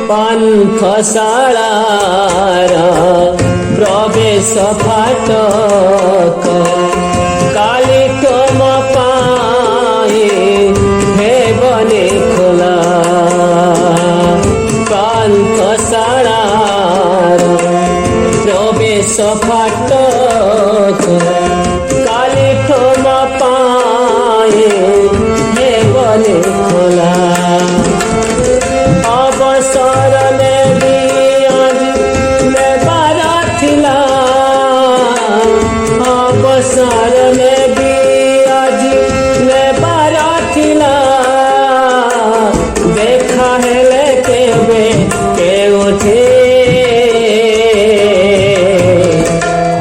पान्थशालार प्रवेश फाटक काली तुम पाए हेबने खोला पान्थशालार प्रवेश फाटक काली तुम पाए हेबने खोला अवसर नेबी आज नेबार थिला अवसर नेबी आज नेबार थिला देखा हेले केबे केउठी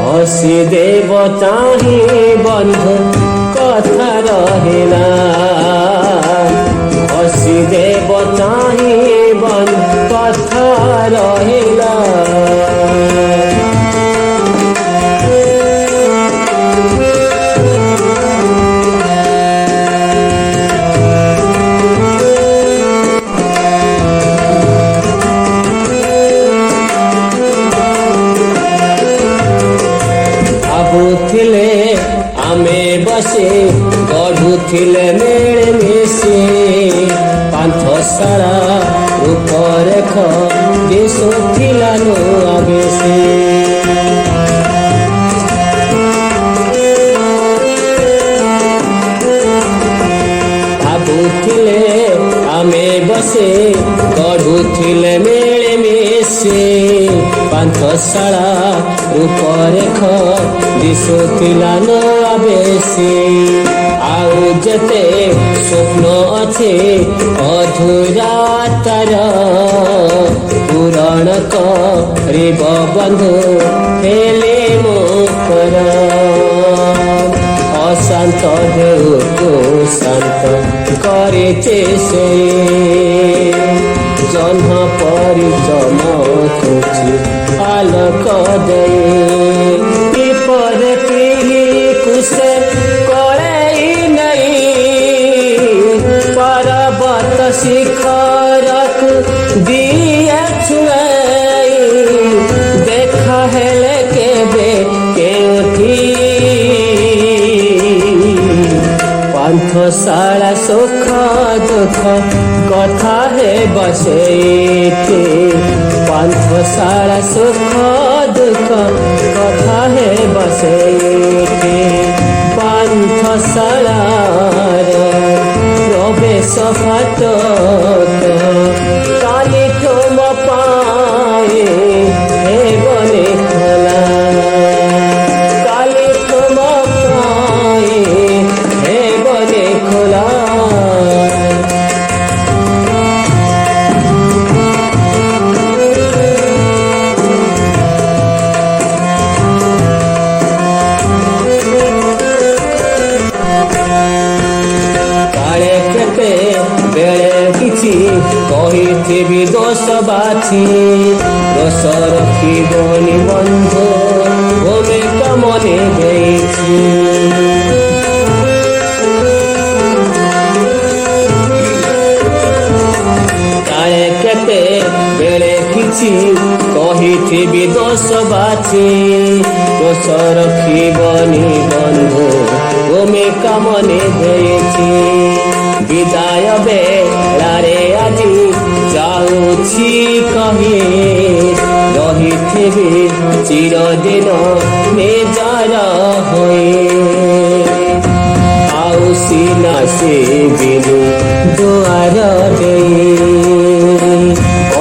हसी देव चाही बंधु कथा रहिला हसी देव चाही बंधु कथा रहिला भाबुथिले आमे बसे गढ़ुथिले मेले मिशे पान्थशाला रूपरेख दिशुथिला नुआ बेसे भाबुथिले आमे बसे गढ़ुथिले मेले मिशे पान्थशाला रूपरेख दिशुथिला नुआ बेसे आउ जेते स्वप्न अच्छे अधूरा तार पूरण करिब बंधु हेले मोकर अशांत देहको शांत करेचे से जन्म परि चमकुछि आलोक दे विपरे पीढ़ी कुशे करै नहीं पर्वत शिखरक दिए छुआई देखा हेले केबे केउठी पान्थशाला सुख दुख कथा हे बसेठी पान्थशाला सुख दुख कथा हे बसेठी पान्थशालार प्रवेश फाटक काली तुम पाए हेबने खोला काली तुम पाए हेबने खोला कही दोष बाछी दोष रखिबनी बंधु भूमिका मने देछि काले केते बेले किछि कही दोष बाछी दोष रखिबनी बंधु भूमिका मने देछि विदाय बेलारे আজি যাউছি কহি রহিথিবি চিরদিন নিজর হয়ে আউসি নাসি বিনু দুয়ার দেই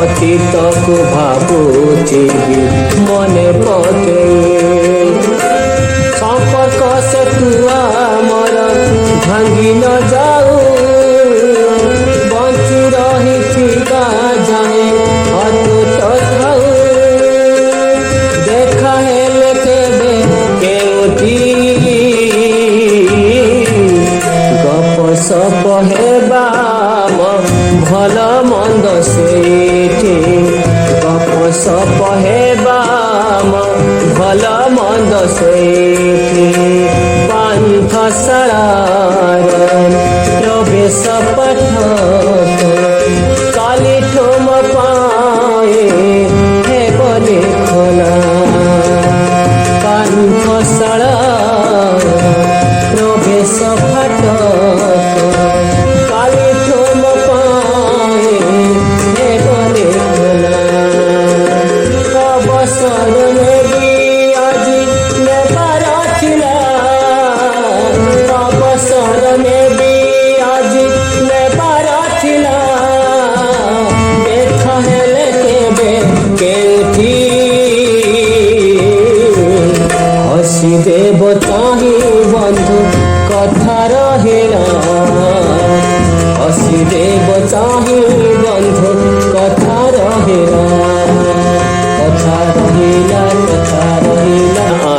অতীতকু ভাবুছি মনে পকেই সম্পর্ক সেতু আমার ভাঙ্গি ন যাও जाए अटूट थाऊ देखा हेले केबे केउठी गप सप हेबा भल मंद सेठी गप सप हेबा भल मंद सेठी पान्थशालार प्रवेश पथ काली तुम पा বন্ধু কথা রহিলা হসিদেব চাহি বন্ধু কথা রহিলা কথা রহিলা কথা